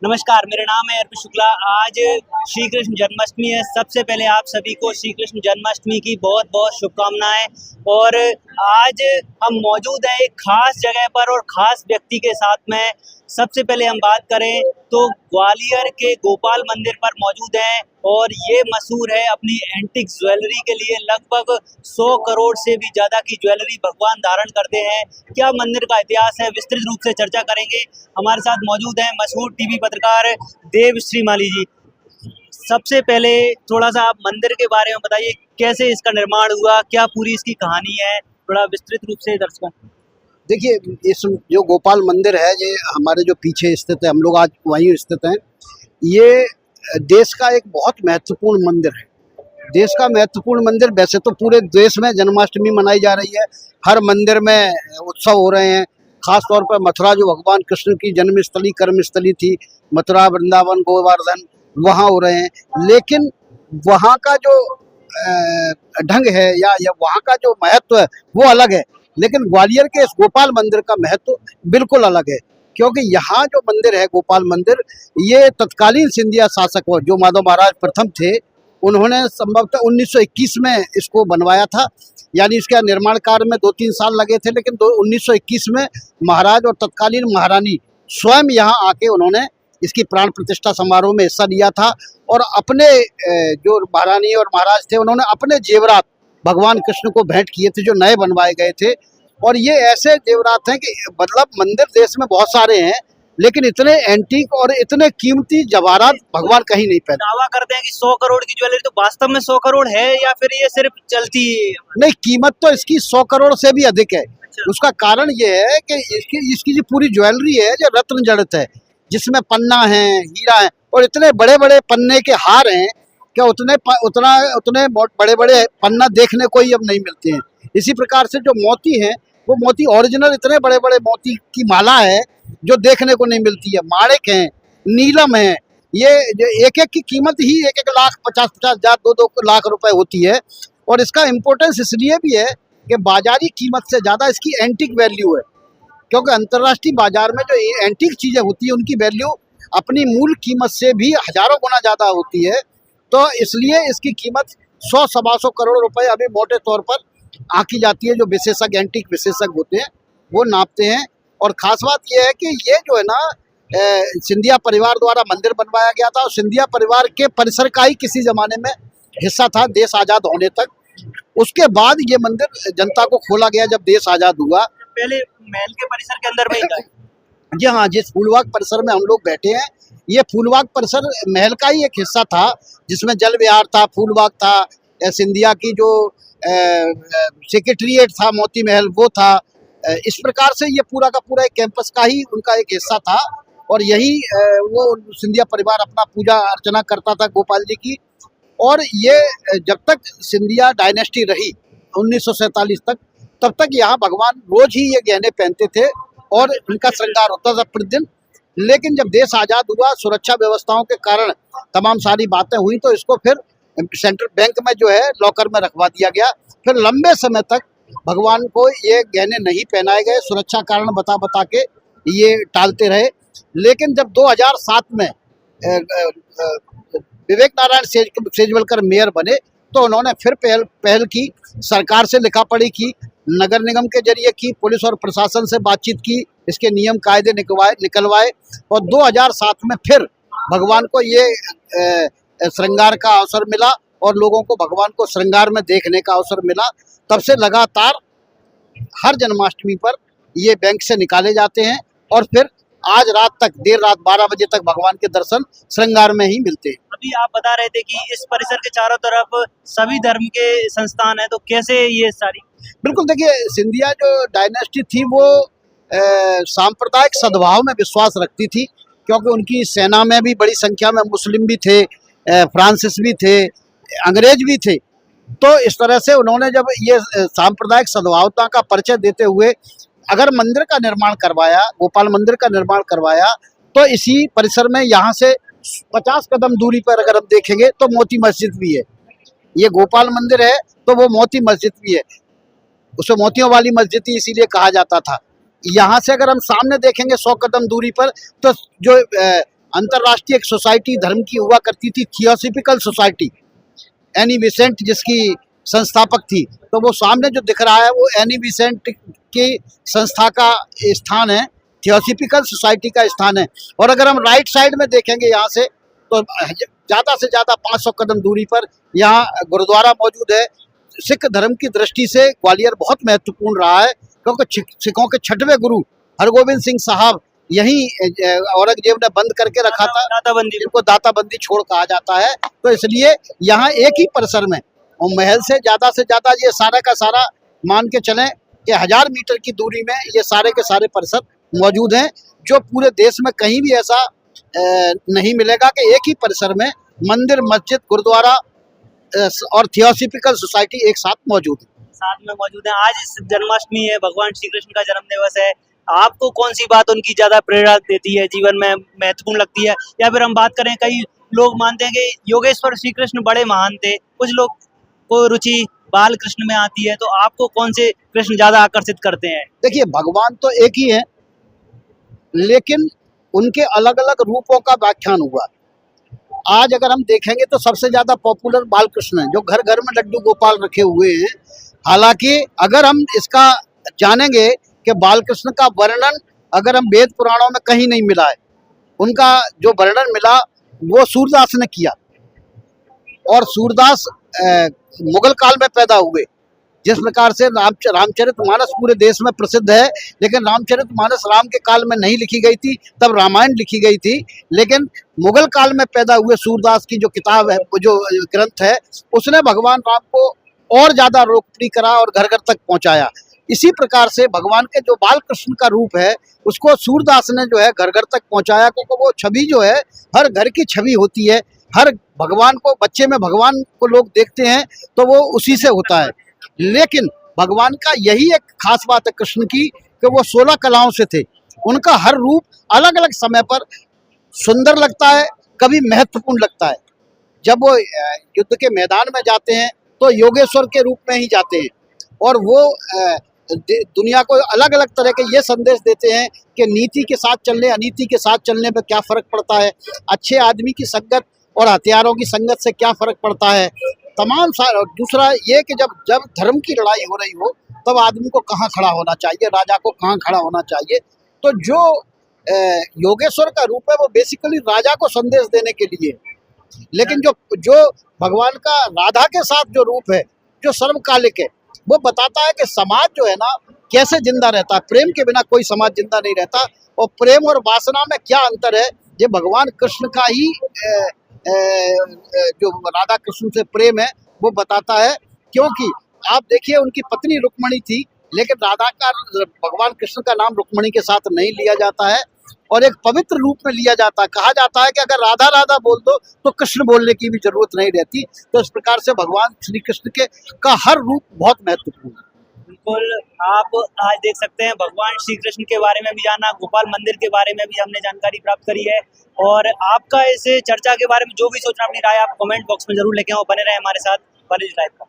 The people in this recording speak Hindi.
नमस्कार, मेरा नाम है अर्पित शुक्ला। आज श्री कृष्ण जन्माष्टमी है। सबसे पहले आप सभी को श्री कृष्ण जन्माष्टमी की बहुत बहुत शुभकामनाएं। और आज हम मौजूद हैं एक खास जगह पर और खास व्यक्ति के साथ में। सबसे पहले हम बात करें तो ग्वालियर के गोपाल मंदिर पर मौजूद हैं और ये मशहूर है अपनी एंटिक ज्वेलरी के लिए। लगभग 100 करोड़ से भी ज़्यादा की ज्वेलरी भगवान धारण करते हैं। क्या मंदिर का इतिहास है, विस्तृत रूप से चर्चा करेंगे। हमारे साथ मौजूद हैं मशहूर टीवी पत्रकार देव श्रीमाली जी। सबसे पहले थोड़ा सा आप मंदिर के बारे में बताइए, कैसे इसका निर्माण हुआ, क्या पूरी इसकी कहानी है, थोड़ा विस्तृत रूप से दर्शकों। देखिए, इस जो गोपाल मंदिर है ये हमारे जो पीछे स्थित है, हम लोग आज वहीं स्थित हैं। ये देश का एक बहुत महत्वपूर्ण मंदिर है। देश का महत्वपूर्ण मंदिर, वैसे तो पूरे देश में जन्माष्टमी मनाई जा रही है, हर मंदिर में उत्सव हो रहे हैं। खास तौर पर मथुरा जो भगवान कृष्ण की जन्मस्थली कर्मस्थली थी, मथुरा वृंदावन गोवर्धन, वहाँ हो रहे हैं। लेकिन वहाँ का जो ढंग है या वहाँ का जो महत्व है वो अलग है। लेकिन ग्वालियर के इस गोपाल मंदिर का महत्व बिल्कुल अलग है, क्योंकि यहाँ जो मंदिर है गोपाल मंदिर, ये तत्कालीन सिंधिया शासक जो माधव महाराज प्रथम थे, उन्होंने संभवतः 1921 में इसको बनवाया था। यानी इसके निर्माण कार्य में 2-3 साल लगे थे, लेकिन 1921 में महाराज और तत्कालीन महारानी स्वयं यहाँ आके उन्होंने इसकी प्राण प्रतिष्ठा समारोह में हिस्सा लिया था। और अपने जो महारानी और महाराज थे, उन्होंने अपने जेवरात भगवान कृष्ण को भेंट किए थे, जो नए बनवाए गए थे। और ये ऐसे जेवरात हैं कि मतलब मंदिर देश में बहुत सारे हैं, लेकिन इतने एंटीक और इतने कीमती जवाहरात भगवान कहीं नहीं पहने। दावा करते हैं कि 100 करोड़ की ज्वेलरी, तो वास्तव में 100 करोड़ है या फिर ये सिर्फ चलती है? नहीं, कीमत तो इसकी 100 करोड़ से भी अधिक है। अच्छा। उसका कारण ये है कि इसकी जो पूरी ज्वेलरी है जो रत्न जड़ित है, जिसमें पन्ना है, हीरा है, और इतने बड़े बड़े पन्ने के हार हैं कि उतने बड़े बड़े पन्ना देखने को ही अब नहीं मिलते हैं। इसी प्रकार से जो मोती हैं, वो मोती ओरिजिनल इतने बड़े बड़े मोती की माला है जो देखने को नहीं मिलती है। माणिक हैं, नीलम है, ये एक एक की कीमत ही 1-1 लाख 50-50 हजार 2-2 लाख रुपए होती है। और इसका इम्पोर्टेंस इसलिए भी है कि बाजारी कीमत से ज़्यादा इसकी एंटिक वैल्यू है, क्योंकि अंतर्राष्ट्रीय बाजार में जो एंटिक चीज़ें होती है उनकी वैल्यू अपनी मूल कीमत से भी हजारों गुना ज़्यादा होती है। तो इसलिए इसकी कीमत 100-125 करोड़ रुपए अभी मोटे तौर पर आंकी जाती है। जो विशेषज्ञ एंटिक विशेषज्ञ होते हैं वो नापते हैं। और ख़ास बात यह है कि ये जो है ना, सिंधिया परिवार द्वारा मंदिर बनवाया गया था और सिंधिया परिवार के परिसर का ही किसी ज़माने में हिस्सा था देश आज़ाद होने तक। उसके बाद ये मंदिर जनता को खोला गया जब देश आज़ाद हुआ। पहले महल के परिसर के अंदर में ही था। जी हाँ, जिस फूलबाग परिसर में हम लोग बैठे हैं, ये फूलबाग परिसर महल का ही एक हिस्सा था, जिसमें जल विहार था, फूलबाग था, सिंधिया की जो सेक्रेटरीट था, मोती महल वो था। इस प्रकार से ये पूरा का पूरा एक कैंपस का ही उनका एक हिस्सा था। और यही वो सिंधिया परिवार अपना पूजा अर्चना करता था गोपाल जी की। और ये जब तक सिंधिया डायनेस्टी रही 1947 तक, तब तक यहाँ भगवान रोज ही ये गहने पहनते थे और उनका श्रृंगार होता था प्रतिदिन। लेकिन जब देश आज़ाद हुआ, सुरक्षा व्यवस्थाओं के कारण तमाम सारी बातें हुई, तो इसको फिर सेंट्रल बैंक में जो है लॉकर में रखवा दिया गया। फिर लंबे समय तक भगवान को ये गहने नहीं पहनाए गए, सुरक्षा कारण बता के ये टालते रहे। लेकिन जब 2007 में विवेक नारायण सेजवलकर मेयर बने, तो उन्होंने फिर पहल की, सरकार से लिखा पढ़ी की, नगर निगम के जरिए की, पुलिस और प्रशासन से बातचीत की, इसके नियम कायदे निकलवाए। और 2007 में फिर भगवान को ये श्रृंगार का अवसर मिला और लोगों को भगवान को श्रृंगार में देखने का अवसर मिला। तब से लगातार हर जन्माष्टमी पर ये बैंक से निकाले जाते हैं और फिर आज रात तक, देर रात 12 बजे तक भगवान के दर्शन श्रृंगार में ही मिलते हैं। अभी आप बता रहे थे कि इस परिसर के चारों तरफ सभी धर्म के संस्थान हैं, तो कैसे ये सारी? बिल्कुल, देखिए, सिंधिया जो डायनेस्टी थी वो सांप्रदायिक सद्भाव में विश्वास रखती थी, क्योंकि उनकी सेना में भी बड़ी संख्या में मुस्लिम भी थे, फ्रांसिस भी थे, अंग्रेज भी थे। तो इस तरह से उन्होंने जब ये सांप्रदायिक सद्भावता का परिचय देते हुए अगर मंदिर का निर्माण करवाया, गोपाल मंदिर का निर्माण करवाया, तो इसी परिसर में यहाँ से 50 कदम दूरी पर अगर हम देखेंगे तो मोती मस्जिद भी है। ये गोपाल मंदिर है तो वो मोती मस्जिद भी है, उसे मोतियों वाली मस्जिद ही इसीलिए कहा जाता था। यहाँ से अगर हम सामने देखेंगे 100 कदम दूरी पर, तो जो अंतर्राष्ट्रीय एक सोसाइटी धर्म की हुआ करती थी, थियोसॉफिकल सोसाइटी, एनी बेसेंट जिसकी संस्थापक थी। तो वो सामने जो दिख रहा है वो एनी बेसेंट की संस्था का स्थान है, थियोसॉफिकल सोसाइटी का स्थान है। और अगर हम राइट साइड में देखेंगे यहाँ से तो ज़्यादा से ज़्यादा 500 कदम दूरी पर यहाँ गुरुद्वारा मौजूद है। सिख धर्म की दृष्टि से ग्वालियर बहुत महत्वपूर्ण रहा है, क्योंकि सिखों के 6वें गुरु हरगोबिंद सिंह साहब यहीं औरंगजेब ने बंद करके रखा था, दाताबंदी जिनको दाताबंदी छोड़ कहा जाता है। तो इसलिए यहाँ एक ही परिसर में और महल से ज़्यादा ये सारा का सारा मान के चलें कि 1000 मीटर की दूरी में ये सारे के सारे परिसर मौजूद हैं, जो पूरे देश में कहीं भी ऐसा नहीं मिलेगा कि एक ही परिसर में मंदिर, मस्जिद, गुरुद्वारा और थियोसॉफिकल सोसाइटी एक साथ मौजूद है। आज इस जन्माष्टमी है, भगवान श्री कृष्ण का जन्म दिवस है। आपको कौन सी बात उनकी ज्यादा प्रेरणा देती है, जीवन में महत्वपूर्ण लगती है? या फिर हम बात करें, कई लोग मानते हैं कि योगेश्वर श्री कृष्ण बड़े महान थे, कुछ लोग को रुचि बाल कृष्ण में आती है, तो आपको कौन से कृष्ण ज्यादा आकर्षित करते हैं? देखिए, भगवान तो एक ही है, लेकिन उनके अलग अलग रूपों का व्याख्यान हुआ। आज अगर हम देखेंगे तो सबसे ज्यादा पॉपुलर बालकृष्ण है, जो घर घर में लड्डू गोपाल रखे हुए हैं। हालांकि अगर हम इसका जानेंगे कि बालकृष्ण का वर्णन अगर हम वेद पुराणों में कहीं नहीं मिला है, उनका जो वर्णन मिला वो सूरदास ने किया। और सूरदास मुगल काल में पैदा हुए। जिस प्रकार से रामचरितमानस पूरे देश में प्रसिद्ध है, लेकिन रामचरितमानस राम के काल में नहीं लिखी गई थी, तब रामायण लिखी गई थी। लेकिन मुगल काल में पैदा हुए सूरदास की जो किताब है, जो ग्रंथ है, उसने भगवान राम को और ज़्यादा लोकप्रिय करा और घर घर तक पहुँचाया। इसी प्रकार से भगवान के जो बालकृष्ण का रूप है, उसको सूरदास ने जो है घर घर तक पहुँचाया, क्योंकि वो छवि जो है हर घर की छवि होती है। हर भगवान को, बच्चे में भगवान को लोग देखते हैं तो वो उसी से होता है। लेकिन भगवान का यही एक खास बात है कृष्ण की, कि वो 16 कलाओं से थे। उनका हर रूप अलग अलग समय पर सुंदर लगता है, कभी महत्वपूर्ण लगता है। जब वो युद्ध के मैदान में जाते हैं तो योगेश्वर के रूप में ही जाते हैं, और वो दुनिया को अलग अलग तरह के ये संदेश देते हैं कि नीति के साथ चलने, अनीति के साथ चलने में क्या फ़र्क पड़ता है, अच्छे आदमी की संगत और हथियारों की संगत से क्या फ़र्क पड़ता है। तमाम सारा। दूसरा ये कि जब धर्म की लड़ाई हो रही हो, तब आदमी को कहाँ खड़ा होना चाहिए, राजा को कहाँ खड़ा होना चाहिए। तो जो योगेश्वर का रूप है वो बेसिकली राजा को संदेश देने के लिए। लेकिन जो भगवान का राधा के साथ जो रूप है, जो सर्वकालिक है, वो बताता है कि समाज जो है ना कैसे जिंदा रहता है। प्रेम के बिना कोई समाज जिंदा नहीं रहता। और प्रेम और वासना में क्या अंतर है, ये भगवान कृष्ण का ही जो राधा कृष्ण से प्रेम है वो बताता है। क्योंकि आप देखिए, उनकी पत्नी रुक्मणी थी, लेकिन राधा का, भगवान कृष्ण का नाम रुक्मणी के साथ नहीं लिया जाता है और एक पवित्र रूप में लिया जाता है। कहा जाता है कि अगर राधा राधा बोल दो तो कृष्ण बोलने की भी जरूरत नहीं रहती। तो इस प्रकार से भगवान श्री कृष्ण का हर रूप बहुत महत्वपूर्ण है। बिल्कुल, आप आज देख सकते हैं भगवान श्री कृष्ण के बारे में भी जाना, गोपाल मंदिर के बारे में भी हमने जानकारी प्राप्त करी है। और आपका इस चर्चा के बारे में जो भी सोचना, अपनी राय आप कमेंट बॉक्स में जरूर लेके आओ। बने रहे हमारे साथ, बने लाइव का।